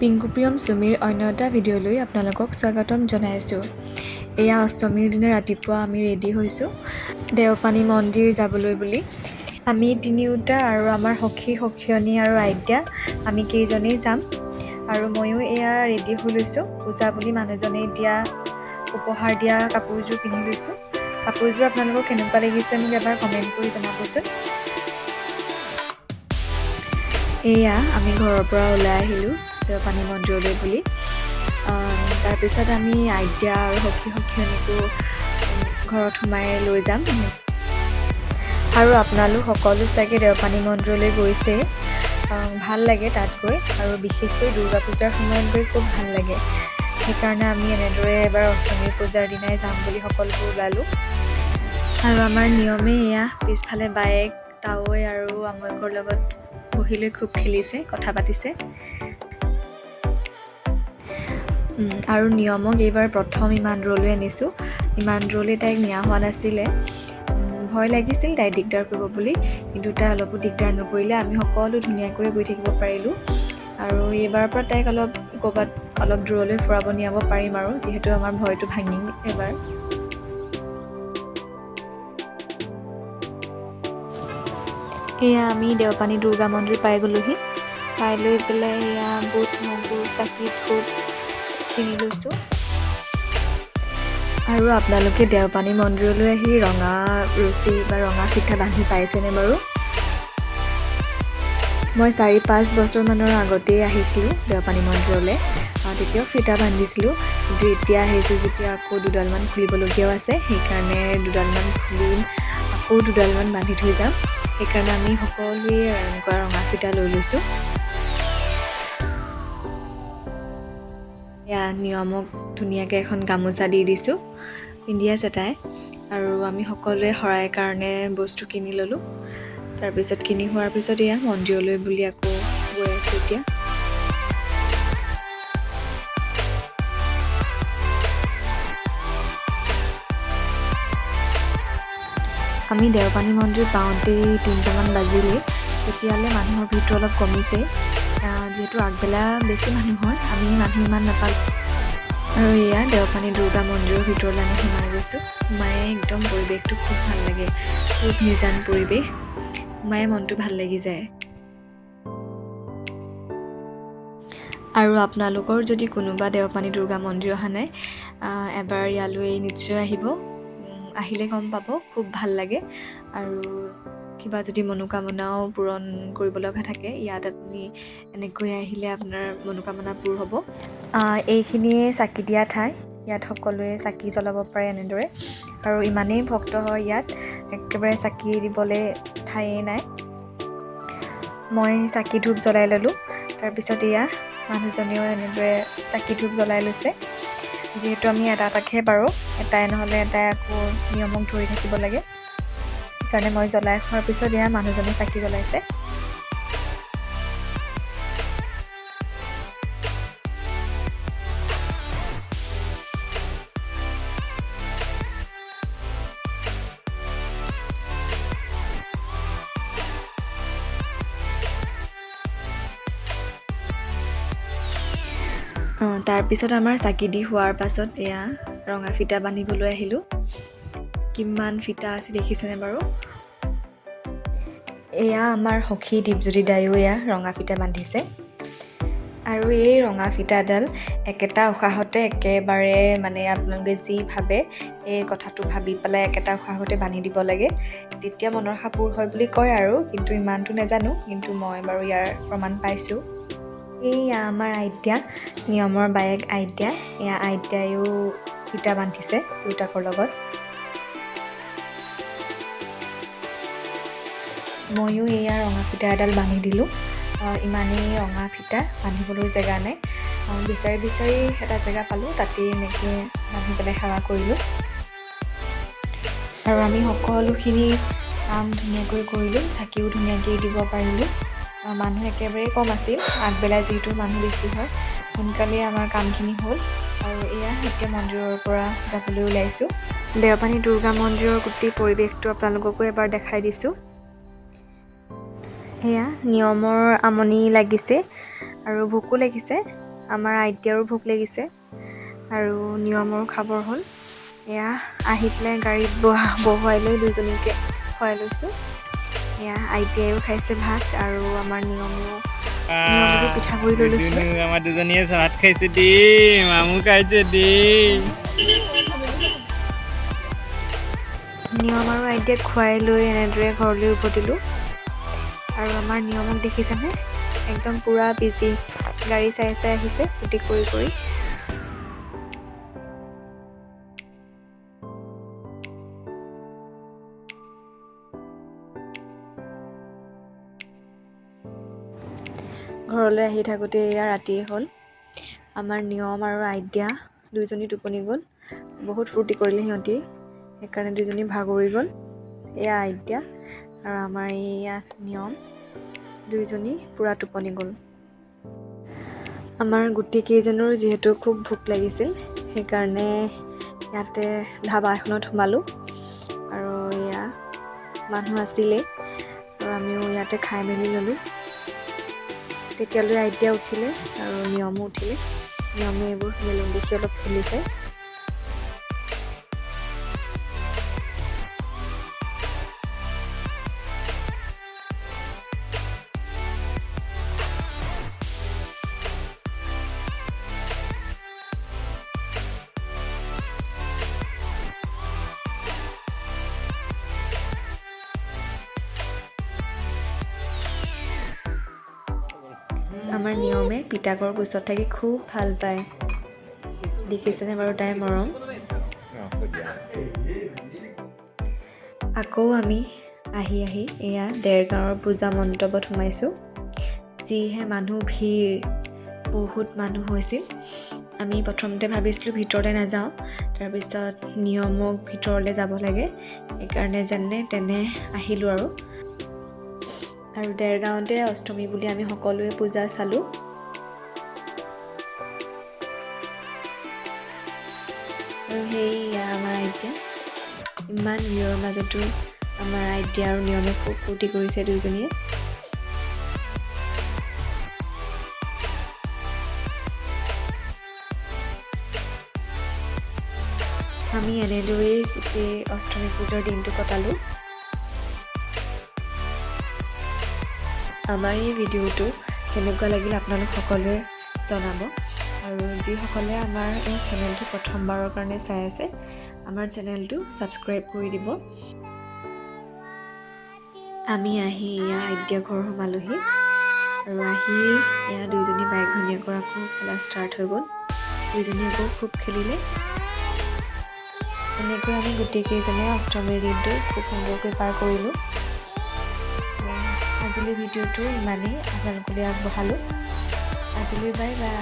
পিংকু প্ৰিয়ম চুমিৰ অন্য এটা ভিডিঅ'লৈ আপোনালোকক স্বাগতম জনাইছোঁ। এয়া অষ্টমীৰ দিনা ৰাতিপুৱা আমি ৰেডি হৈছোঁ দেওপানী মন্দিৰ যাবলৈ বুলি। আমি তিনিওটা আৰু আমাৰ সখীয়নী আৰু আইতা আমি কেইজনেই যাম। আৰু ময়ো এয়া ৰেডি হৈ লৈছোঁ। পূজা বুলি মানুহজনে উপহাৰ দিয়া কাপোৰযোৰ পিন্ধি লৈছোঁ। কাপোৰযোৰ আপোনালোকক কেনেকুৱা লাগিছে মোক এবাৰ কমেণ্ট কৰি জনাবচোন। এয়া আমি ঘৰৰ পৰা ওলাই আহিলোঁ দেওপানী মন্দিৰলৈ বুলি। তাৰপিছত আমি আইতা আৰু সখীয়নীকো ঘৰত সোমাই লৈ যাম। আৰু আপোনালোক সকলো চাগে দেওপানী মন্দিৰলৈ গৈছে। ভাল লাগে তাত গৈ, আৰু বিশেষকৈ দুৰ্গা পূজাৰ সময়ত গৈ খুব ভাল লাগে। সেইকাৰণে আমি এনেদৰে এবাৰ অষ্টমী পূজাৰ দিনাই যাম বুলি সকলোবোৰ ওলালোঁ। আৰু আমাৰ নিয়মে এয়া পিছফালে বায়েক তাৱৈ আৰু আমৈকৰ লগত বহি লৈ খুব খেলিছে, কথা পাতিছে। আৰু নিয়মক এইবাৰ প্ৰথম ইমান দূৰলৈ আনিছোঁ। ইমান দূৰলৈ তাইক নিয়া হোৱা নাছিলে। ভয় লাগিছিল তাই দিগদাৰ কৰিব বুলি, কিন্তু তাই অলপো দিগদাৰ নকৰিলে। আমি সকলো ধুনীয়াকৈ গৈ থাকিব পাৰিলোঁ। আৰু এইবাৰৰ পৰা তাইক ক'ৰবাত অলপ দূৰলৈ ফুৰাব নিয়াব পাৰিম আৰু, যিহেতু আমাৰ ভয়টো ভাঙিল এবাৰ। এয়া আমি দেওপানী দুৰ্গা মন্দিৰ পাই গ'লোহি। পাই লৈ পেলাই এয়া বুট মগু চাকি ধূপ কিনি লৈছোঁ। আৰু আপোনালোকে দেওপানী মন্দিৰলৈ আহি ৰঙা ৰছী বা ৰঙা ফিঠা বান্ধি পাইছেনে বাৰু? মই 4-5 বছৰমানৰ আগতেই আহিছিলোঁ দেওপানী মন্দিৰলৈ। তেতিয়াও ফিঠা বান্ধিছিলোঁ, কিন্তু এতিয়া আহিছোঁ যেতিয়া আকৌ দুডালমান খুলিবলগীয়াও আছে। সেইকাৰণে দুডালমান খুলিম, আকৌ দুডালমান বান্ধি থৈ যাম। সেইকাৰণে আমি সকলোৱে এনেকুৱা ৰঙা ফিঠা লৈ লৈছোঁ। এয়া নিয়মক ধুনীয়াকৈ এখন গামোচা দি দিছোঁ, পিন্ধি আছে তাই। আৰু আমি সকলোৱে শৰাইৰ কাৰণে বস্তু কিনি ল'লোঁ। তাৰপিছত কিনি হোৱাৰ পিছত এয়া মন্দিৰলৈ বুলি আকৌ গৈ আছোঁ এতিয়া। আমি দেওপানী মন্দিৰ পাওঁতেই 3টামান বাজিলে। তেতিয়ালৈ মানুহৰ ভিৰটো অলপ কমিছে, যিহেতু আগবেলা বেছি মানুহ হয়। আমি মানুহ ইমান নাপালোঁ। আৰু এয়া দেওপানী দুৰ্গা মন্দিৰৰ ভিতৰলৈ আমি সোমাই গৈছোঁ। সোমাই একদম পৰিৱেশটো খুব ভাল লাগে, খুব নিজান পৰিৱেশ। সোমাই মনটো ভাল লাগি যায়। আৰু আপোনালোকৰ যদি কোনোবা দেওপানী দুৰ্গা মন্দিৰ অহা নাই, এবাৰ ইয়ালৈ নিশ্চয় আহিব। আহিলে গম পাব, খুব ভাল লাগে। আৰু কিবা যদি মনোকামনাও পূৰণ কৰিব লগা থাকে, ইয়াত আপুনি এনেকৈ আহিলে আপোনাৰ মনোকামনা পূৰ হ'ব। এইখিনিয়ে চাকি দিয়া ঠাই। ইয়াত সকলোৱে চাকি জ্বলাব পাৰে এনেদৰে। আৰু ইমানেই ভক্ত হয় ইয়াত, একেবাৰে চাকি দিবলৈ ঠায়েই নাই। মই চাকি ধূপ জ্বলাই ল'লোঁ। তাৰপিছত এয়া মানুহজনেও এনেদৰে চাকি ধূপ জ্বলাই লৈছে। যিহেতু আমি এটাকহে পাৰোঁ, এটাই নহ'লে এটাই আকৌ নিয়মক ধৰি থাকিব লাগে। সেইকাৰণে মই জ্বলাই খোৱাৰ পিছত এয়া মানুহজনে চাকি জ্বলাইছে। তাৰপিছত আমাৰ চাকি দি হোৱাৰ পাছত এয়া ৰঙা ফিটা বান্ধিবলৈ আহিলোঁ। কিমান ফিটা আছে দেখিছেনে বাৰু? এয়া আমাৰ সখী দীপজ্যোতি দায়ো এয়া ৰঙা ফিটা বান্ধিছে। আৰু এই ৰঙা ফিটাডাল একেটা উশাহতে একেবাৰে আপোনালোকে যি ভাবে এই কথাটো ভাবি পেলাই একেটা উশাহতে বান্ধি দিব লাগে। তেতিয়া মনৰ আশা পূৰ হয় বুলি কয় আৰু, কিন্তু ইমানটো নাজানো, কিন্তু মই বাৰু ইয়াৰ প্ৰমাণ পাইছোঁ। এইয়া আমাৰ আইতা, নিয়মৰ বায়েক আইতা। এয়া আইতায়ো ফিটা বান্ধিছে দেউতাকৰ লগত। ময়ো এয়া ৰঙা ফিটা এডাল বান্ধি দিলোঁ। ইমানেই ৰঙা ফিটা, বান্ধিবলৈ জেগা নাই। বিচাৰি বিচাৰি এটা জেগা পালোঁ, তাতেই এনেকৈ বান্ধি পেলাই সেৱা কৰিলোঁ। আৰু আমি সকলোখিনি কাম ধুনীয়াকৈ কৰিলোঁ, চাকিও ধুনীয়াকৈ দিব পাৰিলোঁ। মানুহ একেবাৰেই কম আছিল। আগবেলা যিহেতু মানুহ বেছি হয়, সোনকালেই আমাৰ কামখিনি হ'ল। আৰু এয়া এতিয়া মন্দিৰৰ পৰা যাবলৈ ওলাইছোঁ। দেওপানী দুৰ্গা মন্দিৰৰ গোটেই পৰিৱেশটো আপোনালোককো এবাৰ দেখাই দিছোঁ। এয়া নিয়মৰ আমনি লাগিছে আৰু ভোকো লাগিছে। আমাৰ আইতাৰো ভোক লাগিছে আৰু নিয়মৰো খাবৰ হ'ল। এয়া আহি পেলাই গাড়ীত বহুৱাই লৈ দুজনীকে খুৱাই লৈছোঁ। এয়া আইতাইও খাইছে ভাত আৰু আমাৰ নিয়মতো পিঠাগুড়ি লৈ লৈছোঁ। আমাৰ দুজনীয়ে ভাত খাইছে দেই, মামু খাইছে দেই। নিয়ম আৰু আইতাক খুৱাই লৈ এনেদৰে ঘৰলৈ উভতিলোঁ। আৰু আমাৰ নিয়মক দেখিছেনে, একদম পূৰা বিজি, গাড়ী চাই চাই আহিছে ফূৰ্তি কৰি কৰি। ঘৰলৈ আহি থাকোঁতে এয়া ৰাতিয়ে হ'ল। আমাৰ নিয়ম আৰু আইতা দুইজনী টোপনি গ'ল। বহুত ফূৰ্তি কৰিলে সিহঁতি, সেইকাৰণে দুইজনী ভাগৰি গ'ল। এয়া আইতা আৰু আমাৰ এয়া নিয়ম, দুইজনী পূৰা টোপনি গ'ল। আমাৰ গোটেইকেইজনৰ যিহেতু খুব ভোক লাগিছিল, সেইকাৰণে ইয়াতে ধাবা এখনত সোমালোঁ। আৰু এয়া মানুহ আছিলেই আৰু আমিও ইয়াতে খাই মেলি ল'লোঁ। তেতিয়ালৈ আইতা উঠিলে আৰু নিয়মো উঠিলে। নিয়মে এইবোৰ বেলুন দেখি অলপ খেলিছে। আমাৰ নিয়মে পিতাকৰ কোচত থাকি খুব ভাল পায়। দেখিছেনে বাৰু তাইৰ মৰম। আকৌ আমি আহি এয়া দেৰগাঁৱৰ পূজা মণ্ডপত সোমাইছোঁ। যিহে মানুহ ভিৰ, বহুত মানুহ হৈছিল। আমি প্ৰথমতে ভাবিছিলোঁ ভিতৰলৈ নাযাওঁ, তাৰপিছত নিয়মক ভিতৰলৈ যাব লাগে, সেইকাৰণে যেনে তেনে আহিলোঁ আৰু দেৰগাঁৱতে অষ্টমী বুলি আমি সকলোৱে পূজা চালোঁ। আৰু সেয়া আমাৰ আইতা, ইমান ভিৰৰ মাজতো আমাৰ আইতা আৰু নিয়মে খুব ফূৰ্তি কৰিছে দুইজনীয়ে। আমি এনেদৰেই গোটেই অষ্টমী পূজাৰ দিনটো কটালোঁ। আমাৰ এই ভিডিঅ'টো কেনেকুৱা লাগিল আপোনালোক সকলোৱে জনাব। আৰু যিসকলে আমাৰ এই চেনেলটো প্ৰথমবাৰৰ কাৰণে চাই আছে, আমাৰ চেনেলটো ছাবস্ক্ৰাইব কৰি দিব। আমি আহি এয়া আইতা ঘৰ সোমালোহি আৰু আহি এয়া দুইজনী বাইক ভনীয়েকৰ আকৌ খেলা ষ্টাৰ্ট হৈ গ'ল। দুইজনী আকৌ খুব খেলিলে। এনেকৈ আমি গোটেইকেইজনে অষ্টমীৰ দিনটো খুব সুন্দৰকৈ পাৰ কৰিলোঁ। আজিলৈ ভিডিঅ'টো ইমানেই, আপোনালোকলৈ আগবঢ়ালোঁ। আজিলৈ বাই বাই।